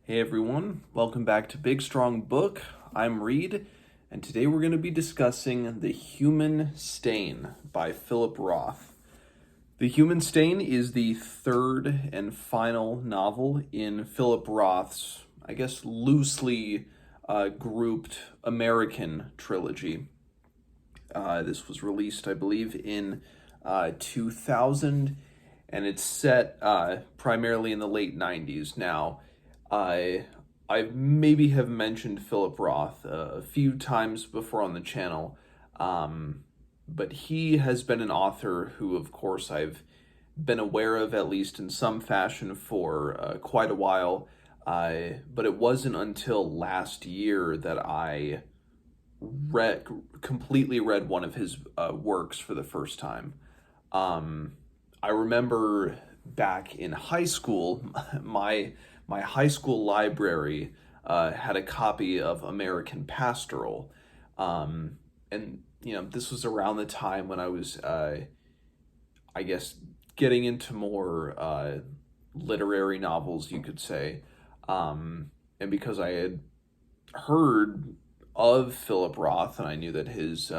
Hey everyone, welcome back to Big Strong Book. I'm Reed, and today we're going to be discussing The Human Stain by Philip Roth. The Human Stain is the third and final novel in Philip Roth's, I guess, loosely grouped American trilogy. This was released, I believe, in 2000, and it's set primarily in the late 90s. Now, I I maybe have mentioned Philip Roth a few times before on the channel, but he has been an author who, of course, I've been aware of at least in some fashion for quite a while. But it wasn't until last year that I read completely read one of his works for the first time. Um, I remember back in high school, my my high school library had a copy of American Pastoral, and this was around the time when I was, I guess, getting into more literary novels, you could say, and because I had heard of Philip Roth and I knew that his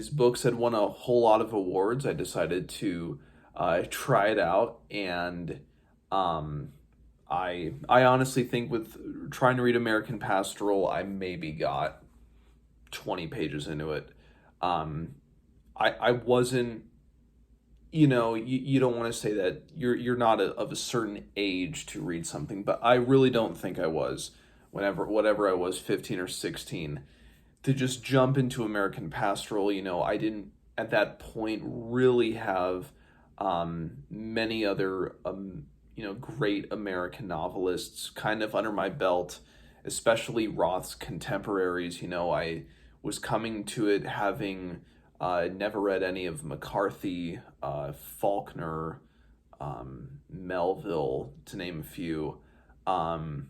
books had won a whole lot of awards, I decided to try it out, and um, I honestly think with trying to read American Pastoral, I maybe got 20 pages into it. Um, I wasn't, you don't want to say that you're not of a certain age to read something, but I really don't think I was whatever I was, 15 or 16, to just jump into American Pastoral. I didn't at that point really have many other great American novelists kind of under my belt, especially Roth's contemporaries. I was coming to it having never read any of McCarthy, Faulkner, Melville, to name a few. Um,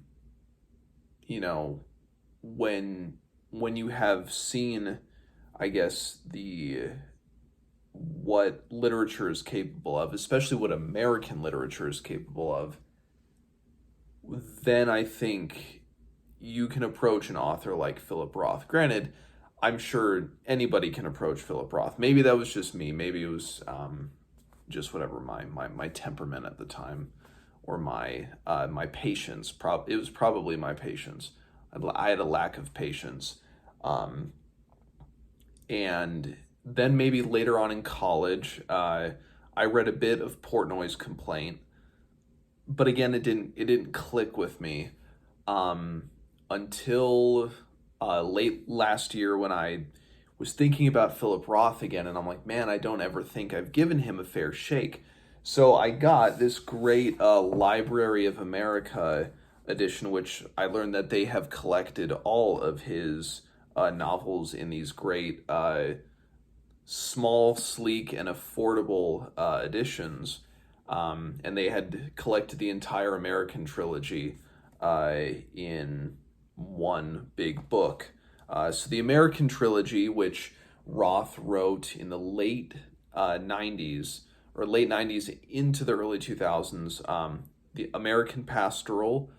you know, when you have seen, I guess, the what literature is capable of, especially what American literature is capable of, then I think you can approach an author like Philip Roth. Granted, I'm sure anybody can approach Philip Roth. Maybe that was just me. Maybe it was just whatever my temperament at the time, or my patience. It was probably my patience. I had a lack of patience, um, and then maybe later on in college, I read a bit of Portnoy's Complaint, but again, it didn't click with me until late last year when I was thinking about Philip Roth again, and I'm like, man, I don't ever think I've given him a fair shake. So I got this great Library of America edition, which I learned that they have collected all of his novels in these great small, sleek, and affordable editions. And they had collected the entire American trilogy in one big book. So the American trilogy, which Roth wrote in the late 90s, or late 90s into the early 2000s, the American Pastoral,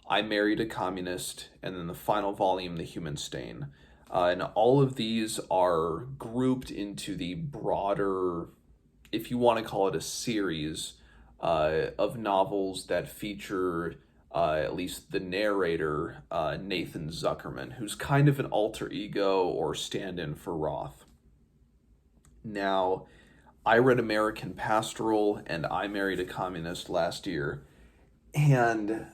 I Married a Communist, and then the final volume, The Human Stain. And all of these are grouped into the broader, if you want to call it a series, of novels that feature at least the narrator, Nathan Zuckerman, who's kind of an alter ego or stand in for Roth. Now, I read American Pastoral and I Married a Communist last year, and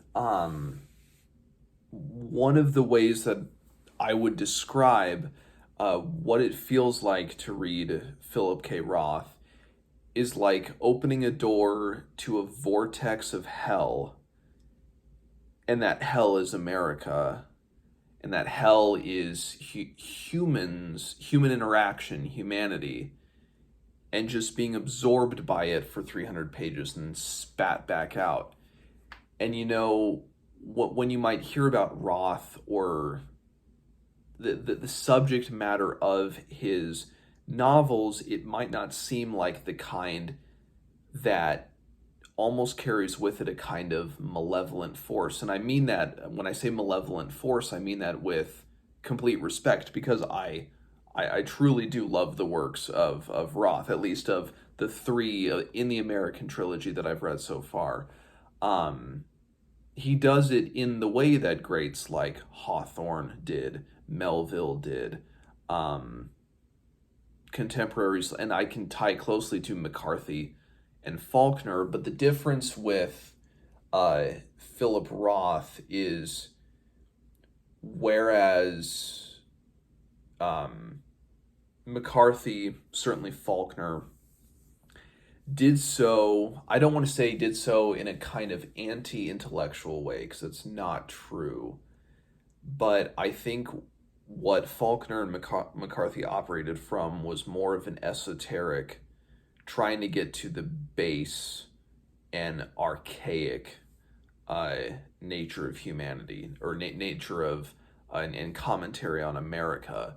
one of the ways that I would describe what it feels like to read Philip K. Roth is like opening a door to a vortex of hell, and that hell is America, and that hell is humans, human interaction, humanity, and just being absorbed by it for 300 pages and spat back out. And when you might hear about Roth, or the subject matter of his novels, it might not seem like the kind that almost carries with it a kind of malevolent force. And I mean that, when I say malevolent force, I mean that with complete respect, because I truly do love the works of Roth, at least of the three in the American trilogy that I've read so far. He does it in the way that greats like Hawthorne did, Melville did, contemporaries, and I can tie closely to McCarthy and Faulkner. But the difference with Philip Roth is, whereas McCarthy, certainly Faulkner, did so, I don't want to say did so in a kind of anti-intellectual way, because it's not true. But I think what Faulkner and McCarthy operated from was more of an esoteric, trying to get to the base and archaic nature of humanity, or nature of and commentary on America.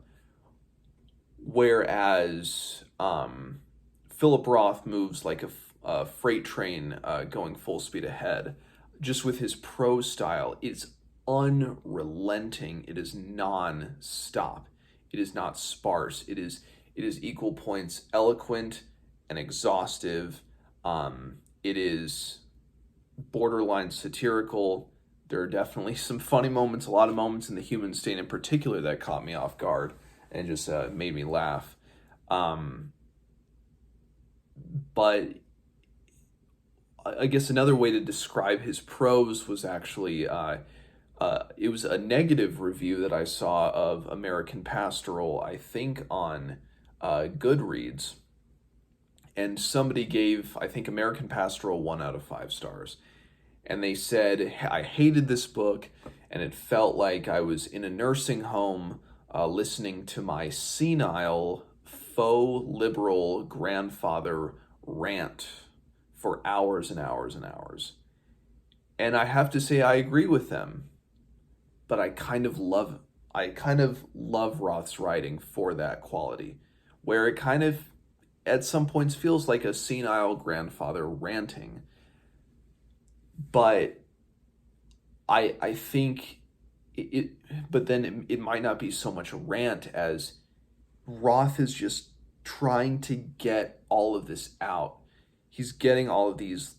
Whereas Philip Roth moves like a freight train going full speed ahead. Just with his prose style, it's unrelenting. It is non-stop. It is not sparse. It is equal points eloquent and exhaustive. It is borderline satirical. There are definitely some funny moments, a lot of moments in The Human Stain in particular that caught me off guard and just made me laugh. But I guess another way to describe his prose was actually, it was a negative review that I saw of American Pastoral, I think on Goodreads. And somebody gave, I think, American Pastoral 1 out of 5 stars. And they said, I hated this book, and it felt like I was in a nursing home listening to my senile, faux liberal grandfather rant for hours and hours and hours. And I have to say I agree with them. But I kind of love Roth's writing for that quality, where it kind of at some points feels like a senile grandfather ranting. But I think but then it might not be so much a rant as Roth is just trying to get all of this out. He's getting all of these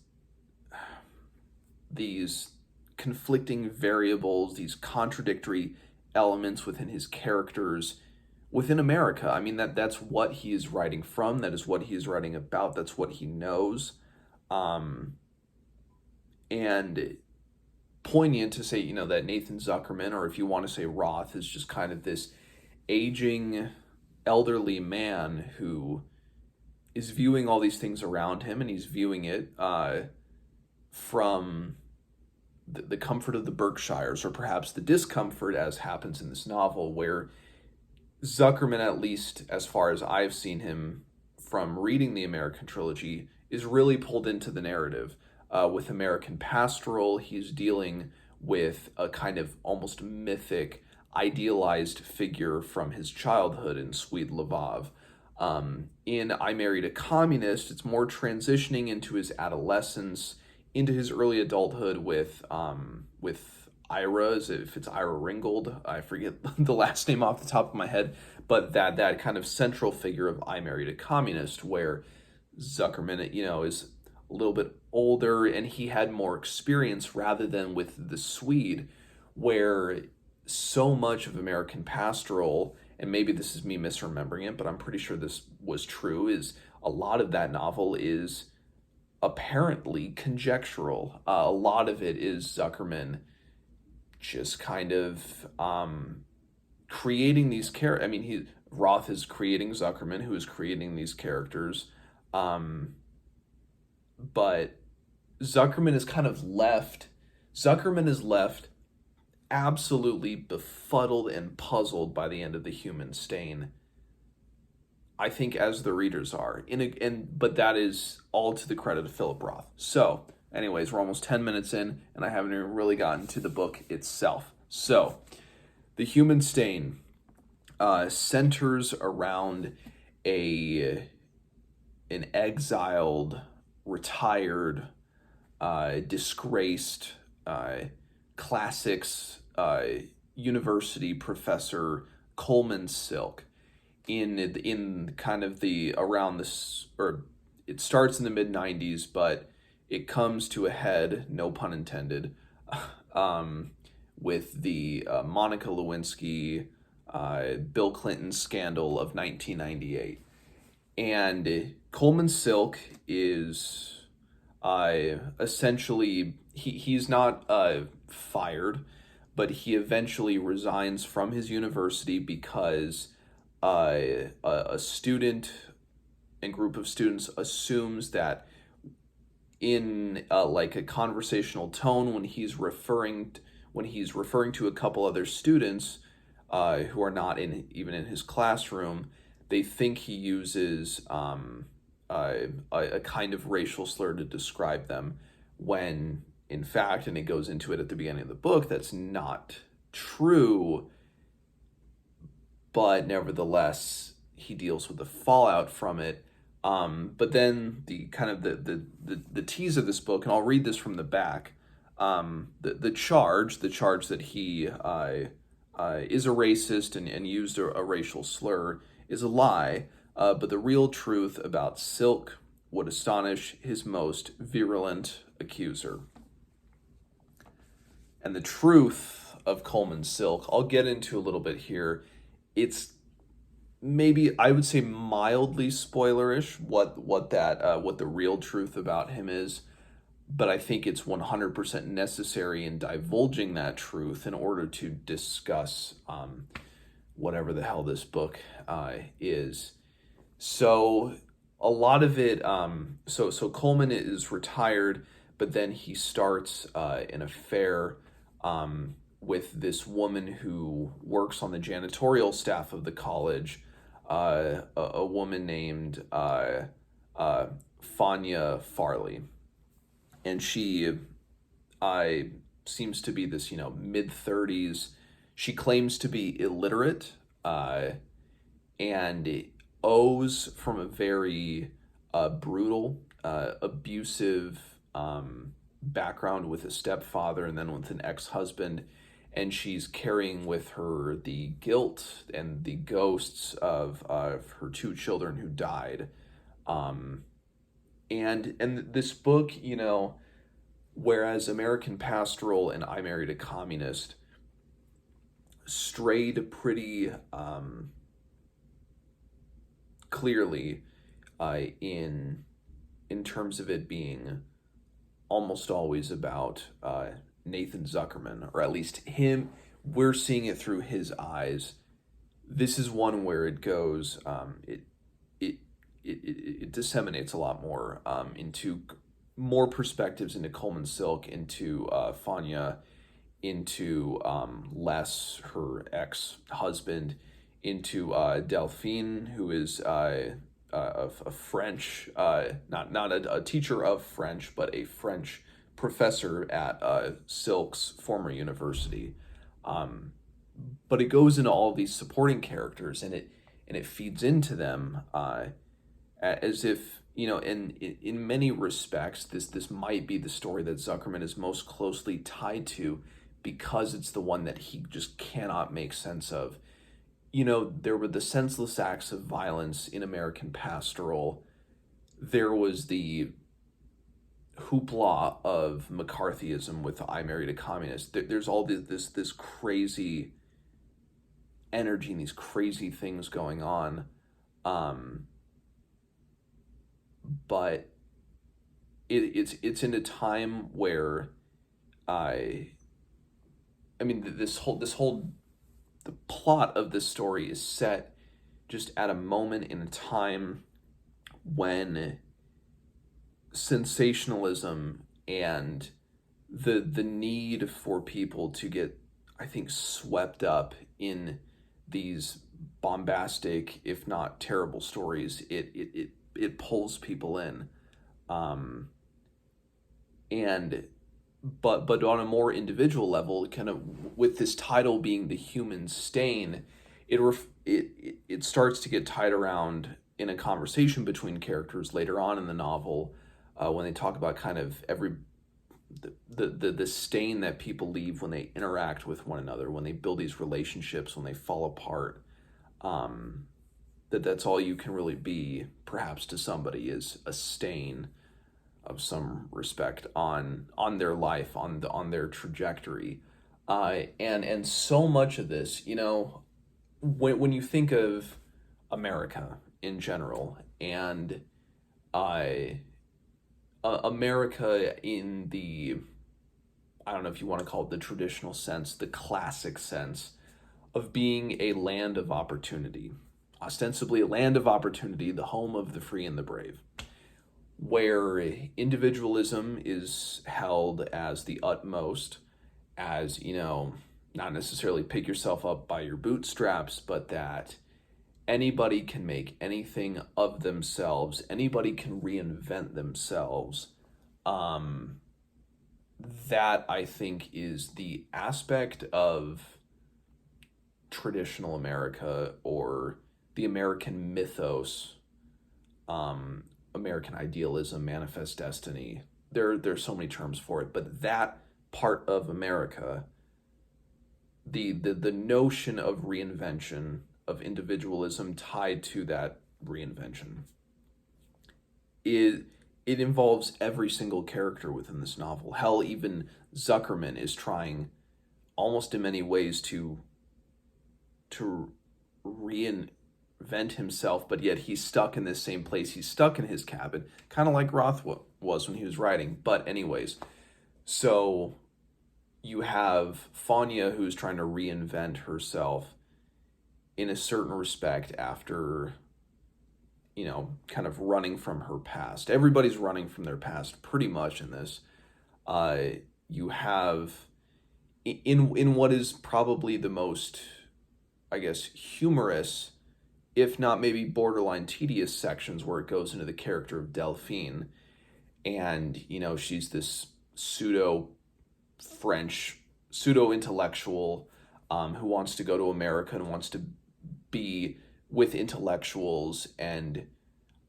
conflicting variables, these contradictory elements within his characters, within America. I mean, that's what he is writing from. That is what he is writing about. That's what he knows. And poignant to say, that Nathan Zuckerman, or if you want to say Roth, is just kind of this aging, elderly man who is viewing all these things around him, and he's viewing it from the comfort of the Berkshires, or perhaps the discomfort, as happens in this novel, where Zuckerman, at least as far as I've seen him from reading the American Trilogy, is really pulled into the narrative. With American Pastoral, he's dealing with a kind of almost mythic, idealized figure from his childhood in Swede Lvov. In I Married a Communist, it's more transitioning into his adolescence, into his early adulthood with Ira, if it's Ira Ringgold, I forget the last name off the top of my head, but that kind of central figure of I Married a Communist, where Zuckerman, is a little bit older and he had more experience, rather than with the Swede, where so much of American Pastoral, and maybe this is me misremembering it, but I'm pretty sure this was true, is a lot of that novel is apparently conjectural. A lot of it is Zuckerman just kind of creating these characters. I mean, Roth is creating Zuckerman, who is creating these characters. But Zuckerman is left absolutely befuddled and puzzled by the end of The Human Stain. I think as the readers are. But that is all to the credit of Philip Roth. So, anyways, we're almost 10 minutes in, and I haven't even really gotten to the book itself. So, The Human Stain centers around an exiled, retired disgraced classics university professor Coleman Silk in kind of the around this, or it starts in the mid 90s, but it comes to a head, no pun intended, with the Monica Lewinsky, Bill Clinton scandal of 1998. And Coleman Silk is essentially, he's not fired, but he eventually resigns from his university because a student and group of students assumes that in like a conversational tone when he's referring to a couple other students who are not even in his classroom, they think he uses a kind of racial slur to describe them, when in fact, and it goes into it at the beginning of the book, that's not true. But nevertheless, he deals with the fallout from it. But then the kind of the tease of this book, and I'll read this from the back. The charge that he is a racist and used a racial slur is a lie. But the real truth about Silk would astonish his most virulent accuser. And the truth of Coleman Silk, I'll get into a little bit here. It's maybe, I would say, mildly spoilerish what the real truth about him is, but I think it's 100% necessary in divulging that truth in order to discuss whatever the hell this book is. So a lot of it, so Coleman is retired, but then he starts an affair with this woman who works on the janitorial staff of the college, a woman named Fanya Farley. And she seems to be this, mid-30s. She claims to be illiterate and owes from a very brutal, abusive background with a stepfather and then with an ex-husband. And she's carrying with her the guilt and the ghosts of her two children who died. And this book, whereas American Pastoral and I Married a Communist strayed pretty clearly in terms of it being almost always about Nathan Zuckerman, or at least him. We're seeing it through his eyes. This is one where it goes, it disseminates a lot more into more perspectives into Coleman Silk, into Fanya, into Les, her ex-husband, into Delphine, who is a French, not a teacher of French, but a French professor at Silk's former university. But it goes into all these supporting characters, and it feeds into them as if, in many respects, this might be the story that Zuckerman is most closely tied to, because it's the one that he just cannot make sense of. There were the senseless acts of violence in American Pastoral. There was the hoopla of McCarthyism with I Married a Communist. There's all this crazy energy and these crazy things going on. But it's in a time where the plot of this story is set just at a moment in a time when sensationalism and the need for people to get, I think, swept up in these bombastic, if not terrible stories, it pulls people in. But on a more individual level, kind of with this title being The Human Stain, it starts to get tied around in a conversation between characters later on in the novel, when they talk about kind of the stain that people leave when they interact with one another, when they build these relationships, when they fall apart. That's all you can really be, perhaps, to somebody, is a stain of some respect on their life, on their trajectory. And so much of this, when you think of America in general, and America in the, I don't know if you want to call it the traditional sense, the classic sense of being a land of opportunity, ostensibly a land of opportunity, the home of the free and the brave, where individualism is held as the utmost, as, not necessarily pick yourself up by your bootstraps, but that anybody can make anything of themselves, anybody can reinvent themselves. That, I think, is the aspect of traditional America, or the American mythos, American idealism, manifest destiny. There's so many terms for it, but that part of America, the notion of reinvention, of individualism tied to that reinvention, it involves every single character within this novel. Hell, even Zuckerman is trying, almost in many ways, to reinvent himself, but yet he's stuck in this same place. He's stuck in his cabin, kind of like Roth was when he was writing. But anyways, so you have Fanya, who's trying to reinvent herself in a certain respect after, kind of running from her past. Everybody's running from their past pretty much in this. You have, in what is probably the most, I guess, humorous, if not maybe borderline tedious sections, where it goes into the character of Delphine. And, she's this French pseudo-intellectual, who wants to go to America and wants to be with intellectuals. And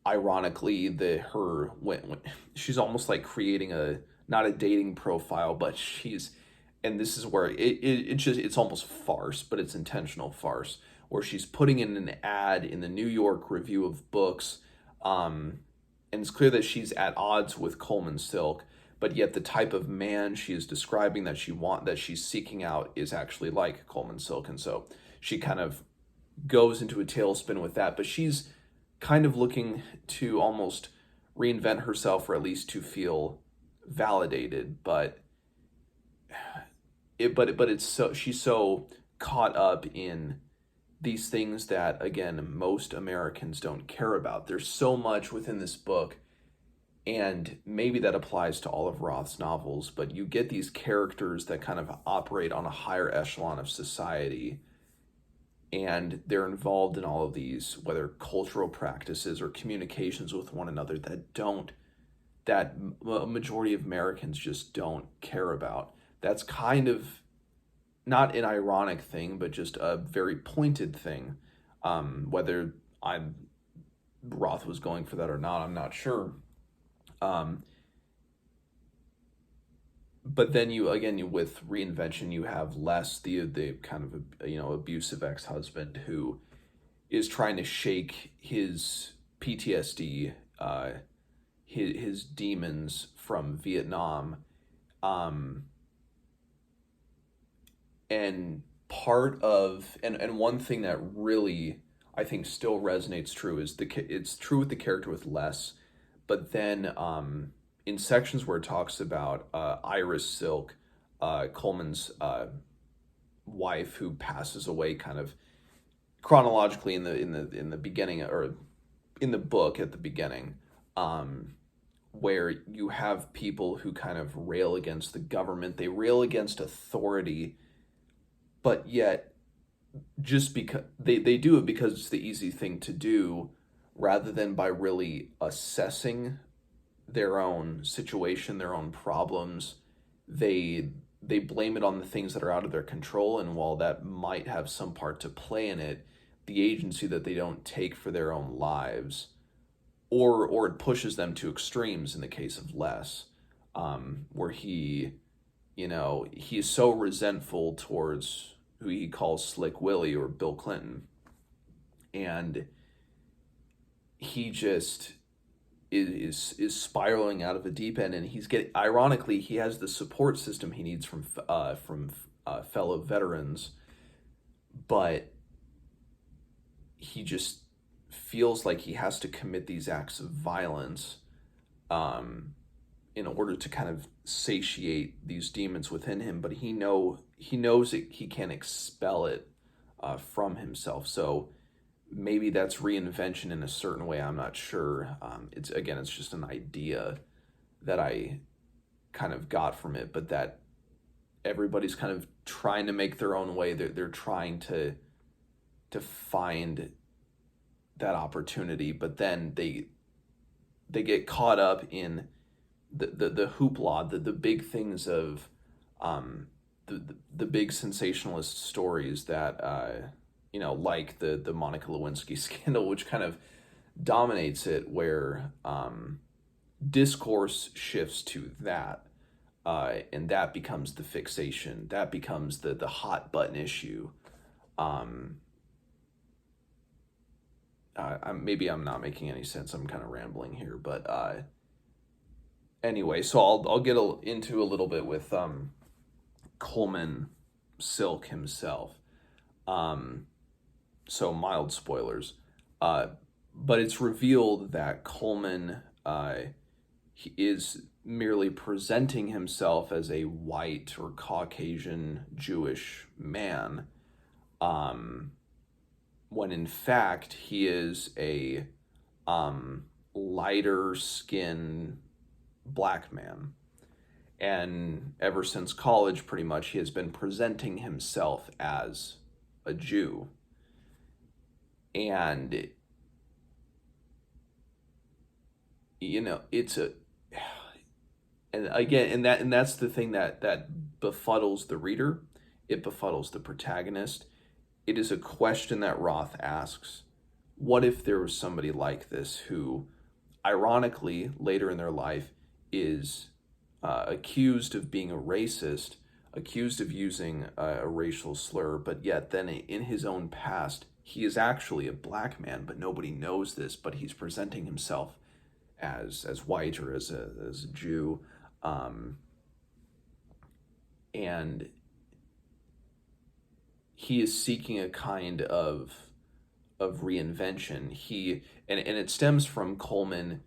ironically, when she's almost like creating not a dating profile, but and this is where it's almost farce, but it's intentional farce, where she's putting in an ad in the New York Review of Books, and it's clear that she's at odds with Coleman Silk, but yet the type of man she is describing that she's seeking out is actually like Coleman Silk. And so she kind of goes into a tailspin with that, but she's kind of looking to almost reinvent herself, or at least to feel validated. But it's so, she's so caught up in these things that, again, most Americans don't care about. There's so much within this book, and maybe that applies to all of Roth's novels, but you get these characters that kind of operate on a higher echelon of society, and they're involved in all of these, whether cultural practices or communications with one another, that a majority of Americans just don't care about. That's kind of not an ironic thing, but just a very pointed thing. Whether Roth was going for that or not, I'm not sure. But then with reinvention, you have Les, the kind of abusive ex-husband, who is trying to shake his PTSD, his demons from Vietnam, and one thing that really, I think, still resonates true is it's true with the character with Les, but then in sections where it talks about Iris Silk, Coleman's wife, who passes away kind of chronologically in the beginning, or in the book at the beginning, where you have people who kind of rail against the government, they rail against authority, but yet just because they do it because it's the easy thing to do, rather than by really assessing their own situation, their own problems. They blame it on the things that are out of their control, and while that might have some part to play in it, the agency that they don't take for their own lives, or it pushes them to extremes in the case of Les, where he's so resentful towards who he calls Slick Willie or Bill Clinton. And he just is spiraling out of a deep end, and ironically, he has the support system he needs from fellow veterans, but he just feels like he has to commit these acts of violence in order to kind of satiate these demons within him, but he knows that he can't expel it from himself. So maybe that's reinvention in a certain way. I'm not sure. It's just an idea that I kind of got from it, but that everybody's kind of trying to make their own way. They're trying to find that opportunity, but then they get caught up in the hoopla, the big things of the big sensationalist stories that like the Monica Lewinsky scandal, which kind of dominates it, where discourse shifts to that, and that becomes the fixation, that becomes the hot button issue. Maybe I'm not making any sense. I'm kind of rambling here, but anyway, so I'll get into a little bit with Coleman Silk himself. So mild spoilers, but it's revealed that Coleman he is merely presenting himself as a white or Caucasian Jewish man, when in fact he is a lighter skinned black man. And ever since college, pretty much, he has been presenting himself as a Jew. And it's and that's the thing that befuddles the reader. It befuddles the protagonist. It is a question that Roth asks: what if there was somebody like this who, ironically, later in their life is accused of being a racist, accused of using a racial slur, but yet then in his own past, he is actually a black man, but nobody knows this, but he's presenting himself as white or as a Jew, and he is seeking a kind of reinvention. And it stems from Coleman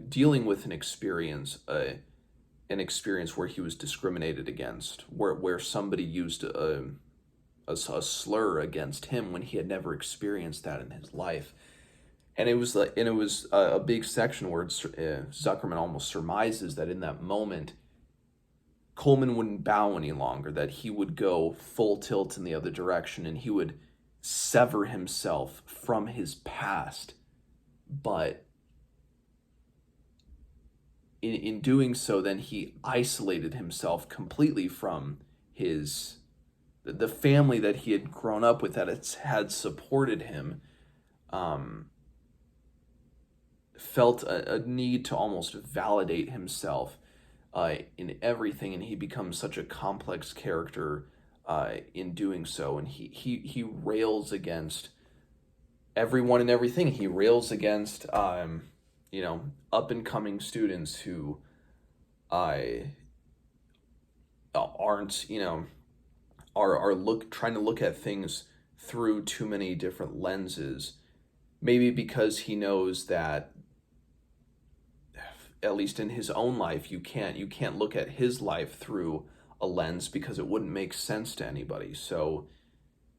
dealing with an experience where he was discriminated against, where somebody used a slur against him when he had never experienced that in his life. And it was a big section where Zuckerman almost surmises that in that moment, Coleman wouldn't bow any longer, that he would go full tilt in the other direction, and he would sever himself from his past. But in doing so, then he isolated himself completely from the family that he had grown up with, that had supported him. Felt a need to almost validate himself in everything, and he becomes such a complex character in doing so. And he rails against everyone and everything. He rails against up and coming students who aren't are trying to look at things through too many different lenses. Maybe because he knows that, at least in his own life, you can't look at his life through a lens because it wouldn't make sense to anybody. So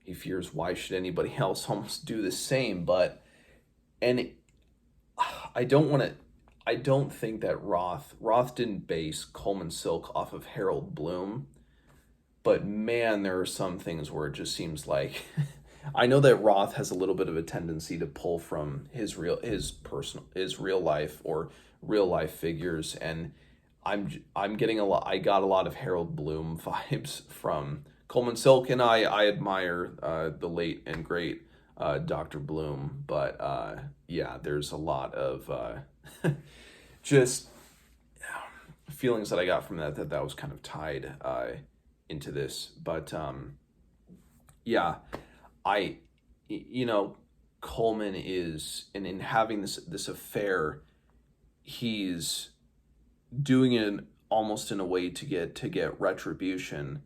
he fears, why should anybody else almost do the same? I don't think that Roth didn't base Coleman Silk off of Harold Bloom, but man, there are some things where it just seems like I know that Roth has a little bit of a tendency to pull from his real life or real life figures, and I'm getting I got a lot of Harold Bloom vibes from Coleman Silk, and I admire the late and great Dr. Bloom, but yeah, there's a lot of just feelings that I got from that was kind of tied into this. But yeah, I, Coleman is, and in having this affair, he's doing it almost in a way to get retribution,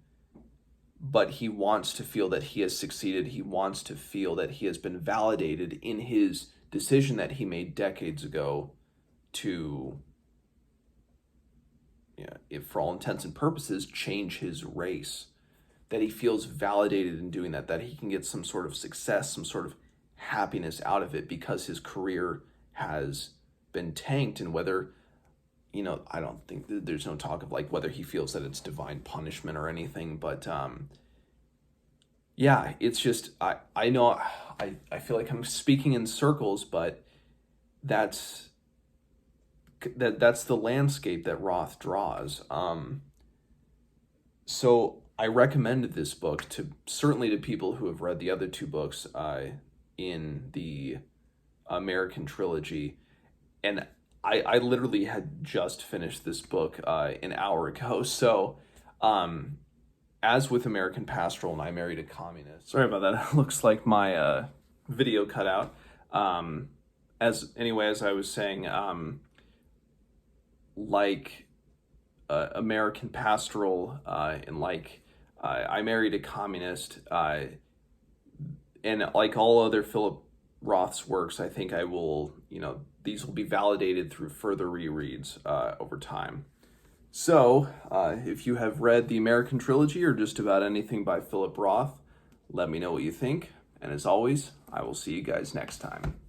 but he wants to feel that he has succeeded. He wants to feel that he has been validated in his decision that he made decades ago to, if for all intents and purposes, change his race. That he feels validated in doing that he can get some sort of success, some sort of happiness out of it because his career has been tanked. And whether, I don't think there's no talk of like whether he feels that it's divine punishment or anything, but yeah, it's just, I know I feel like I'm speaking in circles, but that's the landscape that Roth draws. So I recommended this book certainly to people who have read the other two books in the American Trilogy, and I literally had just finished this book an hour ago. So as with American Pastoral and I Married a Communist, sorry about that. It looks like my video cut out. As I was saying, like American Pastoral and like I Married a Communist, and like all other Philip Roth's works, I think I will, these will be validated through further rereads over time. So, if you have read the American Trilogy or just about anything by Philip Roth, let me know what you think. And as always, I will see you guys next time.